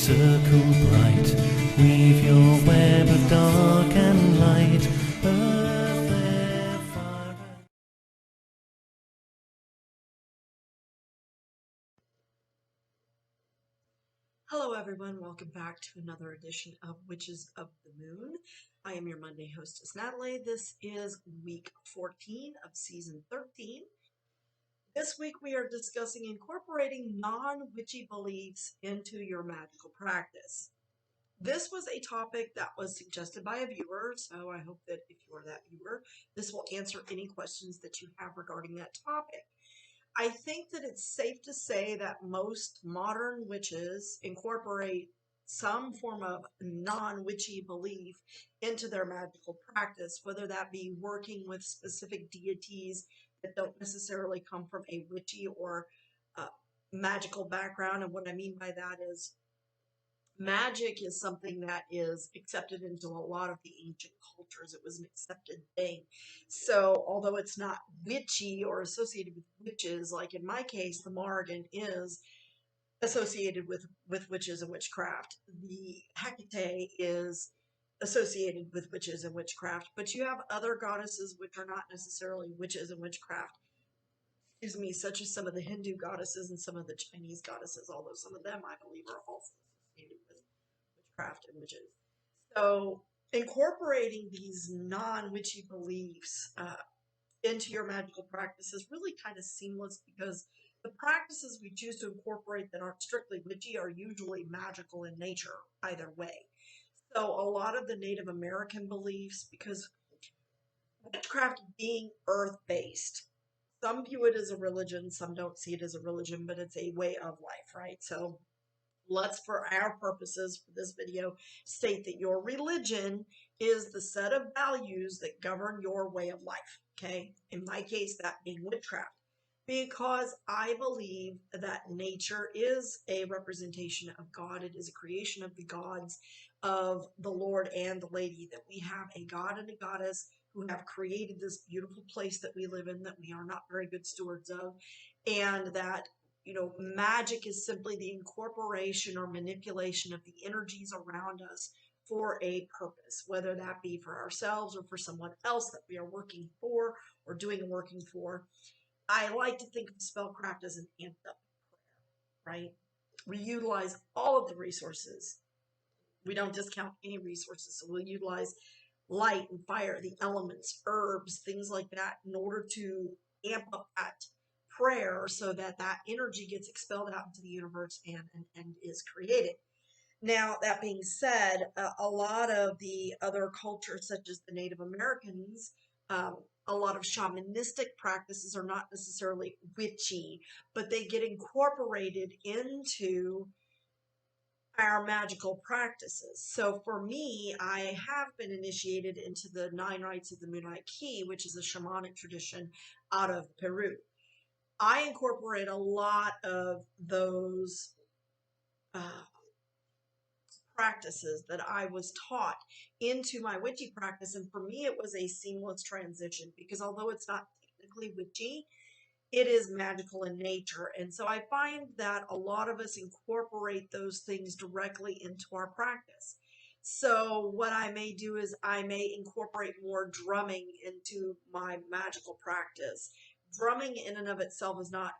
circle bright, weave your web of dark and light, earth, air, fire. Hello everyone, welcome back to another edition of Witches of the Moon. I am your Monday hostess, Natalie. This is week 14 of season 13. This week we are discussing incorporating non-witchy beliefs into your magical practice. This was a topic that was suggested by a viewer, so I hope that if you are that viewer, this will answer any questions that you have regarding that topic. I think that it's safe to say that most modern witches incorporate some form of non-witchy belief into their magical practice, whether that be working with specific deities that don't necessarily come from a witchy or magical background. And what I mean by that is magic is something that is accepted into a lot of the ancient cultures. It was an accepted thing. So although it's not witchy or associated with witches, like in my case, the Morrigan is associated with witches and witchcraft. The Hecate is associated with witches and witchcraft, but you have other goddesses which are not necessarily witches and witchcraft. Excuse me, such as some of the Hindu goddesses and some of the Chinese goddesses, although some of them I believe are also associated with witchcraft and witches. So incorporating these non-witchy beliefs into your magical practice is really kind of seamless because the practices we choose to incorporate that aren't strictly witchy are usually magical in nature either way. So a lot of the Native American beliefs, because witchcraft being earth-based, some view it as a religion, some don't see it as a religion, but it's a way of life, right? So let's, for our purposes for this video, state that your religion is the set of values that govern your way of life, okay? In my case, that being witchcraft, because I believe that nature is a representation of God. It is a creation of the gods, of the Lord and the Lady, that we have a God and a goddess who have created this beautiful place that we live in that we are not very good stewards of, and that magic is simply the incorporation or manipulation of the energies around us for a purpose, whether that be for ourselves or for someone else that we are working for or doing working for. I like to think of spellcraft as an amped up prayer, right? We utilize all of the resources. We don't discount any resources, so we'll utilize light and fire, the elements, herbs, things like that in order to amp up that prayer so that that energy gets expelled out into the universe and is created. Now, that being said, a lot of the other cultures, such as the Native Americans, a lot of shamanistic practices are not necessarily witchy, but they get incorporated into our magical practices. So for me, I have been initiated into the 9 rites of the Moonlight Key, which is a shamanic tradition out of Peru. I incorporate a lot of those practices that I was taught into my witchy practice. And for me, it was a seamless transition because although it's not technically witchy, it is magical in nature. And so I find that a lot of us incorporate those things directly into our practice. So what I may do is I may incorporate more drumming into my magical practice. Drumming in and of itself is not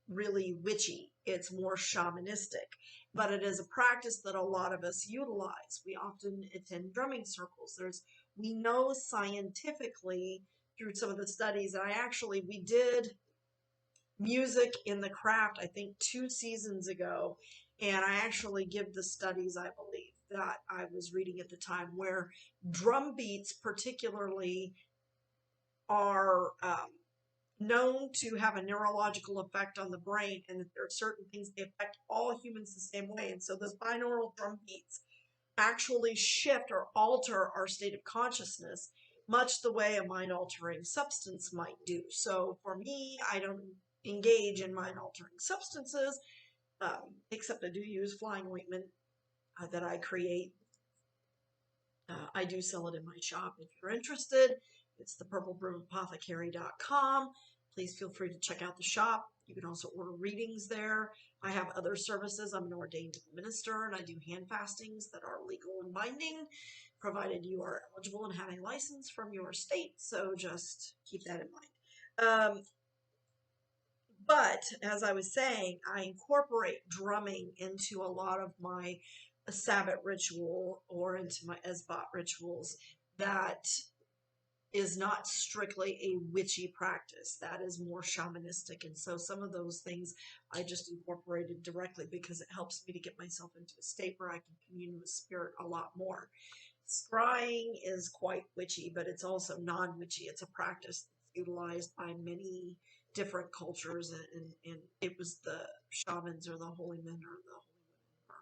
really witchy. It's more shamanistic, but it is a practice that a lot of us utilize. We often attend drumming circles. We know scientifically through some of the studies, and we did music in the craft, I think 2 seasons ago, and I actually give the studies, I believe, that I was reading at the time, where drum beats particularly are known to have a neurological effect on the brain, and that there are certain things that affect all humans the same way. And so those binaural drum beats actually shift or alter our state of consciousness, much the way a mind-altering substance might do. So for me, I don't engage in mind-altering substances, except I do use flying ointment that I create. I do sell it in my shop if you're interested. It's thepurplebroom.apothecary.com. Please feel free to check out the shop. You can also order readings there. I have other services. I'm an ordained minister and I do hand fastings that are legal and binding, provided you are eligible and have a license from your state. So just keep that in mind. But as I was saying, I incorporate drumming into a lot of my Sabbath ritual or into my Esbot rituals that is not strictly a witchy practice. That is more shamanistic. And so some of those things I just incorporated directly because it helps me to get myself into a state where I can commune with spirit a lot more. Scrying is quite witchy, but it's also non-witchy. It's a practice that's utilized by many different cultures, and it was the shamans or the holy men or the holy women or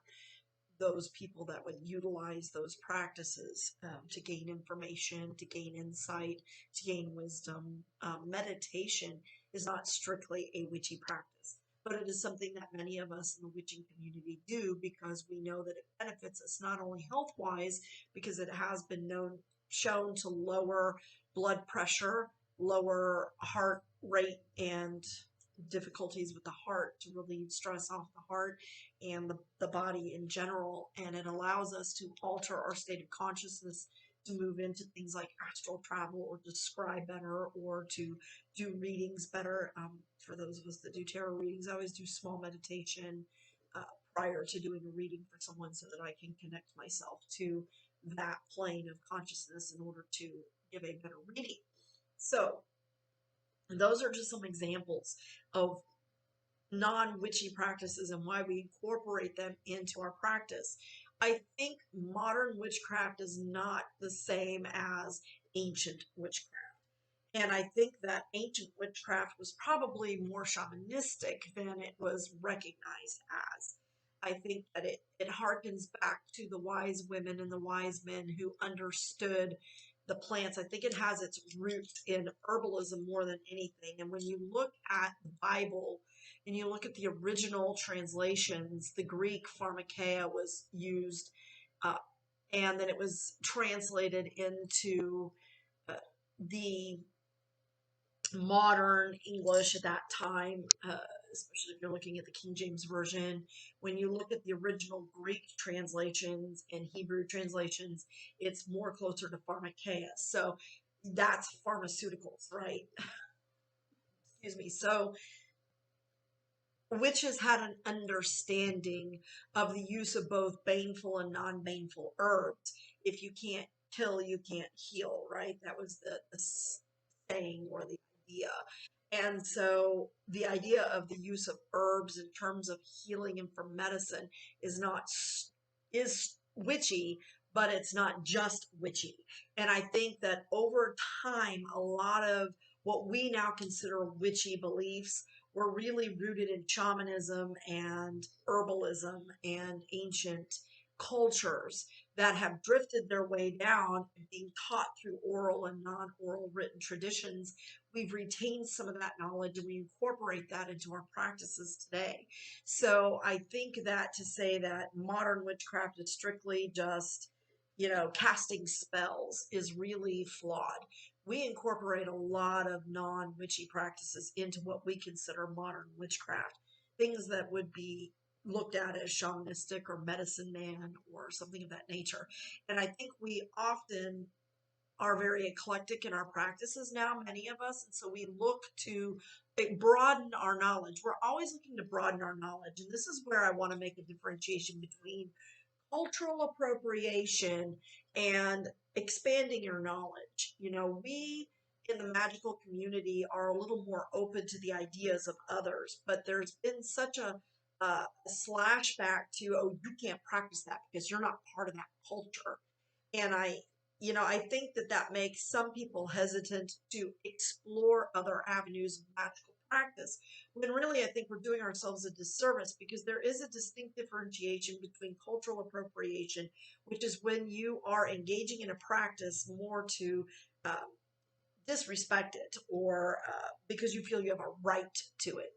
those people that would utilize those practices to gain information, to gain insight, to gain wisdom. Meditation is not strictly a witchy practice, but it is something that many of us in the witching community do because we know that it benefits us not only health wise, because it has been shown to lower blood pressure, lower heart rate, and difficulties with the heart, to relieve stress off the heart and the body in general. And it allows us to alter our state of consciousness to move into things like astral travel or to scry better or to do readings better. For those of us that do tarot readings, I always do small meditation prior to doing a reading for someone so that I can connect myself to that plane of consciousness in order to give a better reading. So those are just some examples of non-witchy practices and why we incorporate them into our practice. I think modern witchcraft is not the same as ancient witchcraft. And I think that ancient witchcraft was probably more shamanistic than it was recognized as. I think that it harkens back to the wise women and the wise men who understood the plants. I think it has its roots in herbalism more than anything. And when you look at the Bible and you look at the original translations, the Greek pharmakeia was used, uh, and then it was translated into the modern English at that time, especially if you're looking at the King James Version. When you look at the original Greek translations and Hebrew translations, it's more closer to pharmakeia. So that's pharmaceuticals, right? Excuse me. So witches had an understanding of the use of both baneful and non-baneful herbs. If you can't kill, you can't heal, right? That was the saying or the idea. And so the idea of the use of herbs in terms of healing and for medicine is not is witchy, but it's not just witchy. And I think that over time, a lot of what we now consider witchy beliefs were really rooted in shamanism and herbalism and ancient cultures that have drifted their way down and being taught through oral and non-oral written traditions. We've retained some of that knowledge and we incorporate that into our practices today. So I think that to say that modern witchcraft is strictly just, casting spells is really flawed. We incorporate a lot of non-witchy practices into what we consider modern witchcraft, things that would be looked at as shamanistic or medicine man or something of that nature. And I think we often are very eclectic in our practices now, many of us, and so we look to broaden our knowledge. We're always looking to broaden our knowledge, and this is where I want to make a differentiation between cultural appropriation and expanding your knowledge. We in the magical community are a little more open to the ideas of others, but there's been such a slash back to, oh, you can't practice that because you're not part of that culture. And I think that makes some people hesitant to explore other avenues of magical practice, when really I think we're doing ourselves a disservice, because there is a distinct differentiation between cultural appropriation, which is when you are engaging in a practice more to um, disrespect it or because you feel you have a right to it.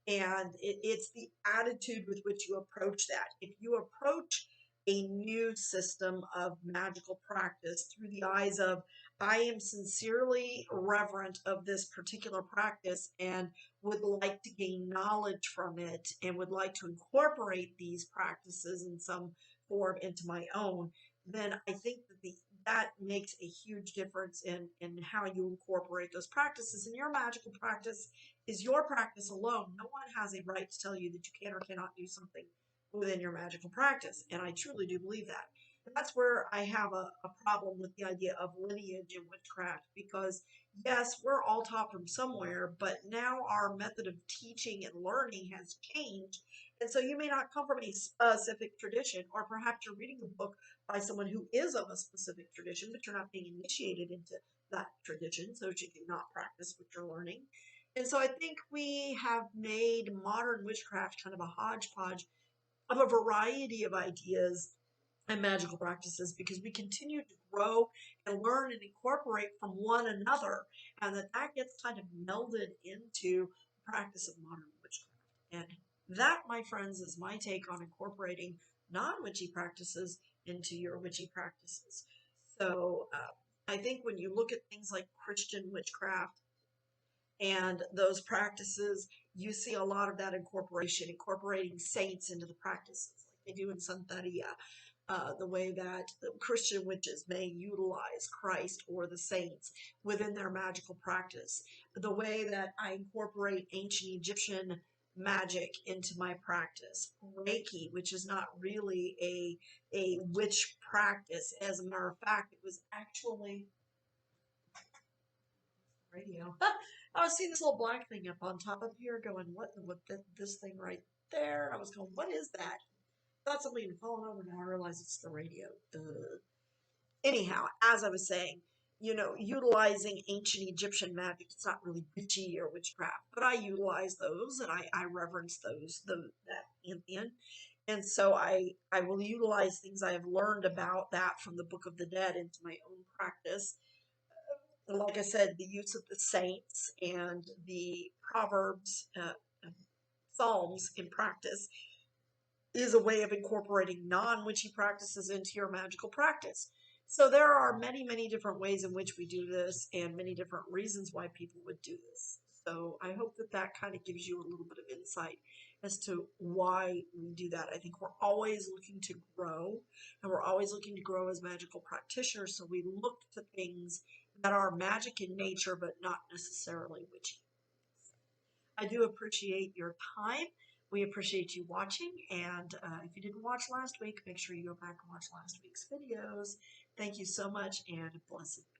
And it's the attitude with which you approach that. If you approach a new system of magical practice through the eyes of, I am sincerely reverent of this particular practice and would like to gain knowledge from it and would like to incorporate these practices in some form into my own, then I think that makes a huge difference in how you incorporate those practices. And your magical practice is your practice alone. No one has a right to tell you that you can or cannot do something within your magical practice. And I truly do believe that. And that's where I have a problem with the idea of lineage in witchcraft, because yes, we're all taught from somewhere, but now our method of teaching and learning has changed. And so you may not come from a specific tradition, or perhaps you're reading a book by someone who is of a specific tradition, but you're not being initiated into that tradition, so that you cannot practice what you're learning. And so I think we have made modern witchcraft kind of a hodgepodge of a variety of ideas and magical practices, because we continue to grow and learn and incorporate from one another, and that gets kind of melded into the practice of modern witchcraft. And that, my friends, is my take on incorporating non-witchy practices into your witchy practices. So I think when you look at things like Christian witchcraft and those practices, you see a lot of that incorporation, incorporating saints into the practices, like they do in Santeria. The way that the Christian witches may utilize Christ or the saints within their magical practice. The way that I incorporate ancient Egyptian magic into my practice. Reiki, which is not really a witch practice. As a matter of fact, it was actually radio. I was seeing this little black thing up on top of here going, what this thing right there? I was going, what is that? Thought somebody had fallen over, now I realize it's the radio. Anyhow, as I was saying, utilizing ancient Egyptian magic, it's not really witchy or witchcraft, but I utilize those and I reverence that pantheon. And so I will utilize things I have learned about that from the Book of the Dead into my own practice. Like I said, the use of the saints and the Proverbs, Psalms in practice is a way of incorporating non-witchy practices into your magical practice. So there are many, many different ways in which we do this and many different reasons why people would do this. So I hope that kind of gives you a little bit of insight as to why we do that. I think we're always looking to grow, and we're always looking to grow as magical practitioners. So we look to things that are magic in nature, but not necessarily witchy. I do appreciate your time. We appreciate you watching, and if you didn't watch last week, make sure you go back and watch last week's videos. Thank you so much, and blessed be.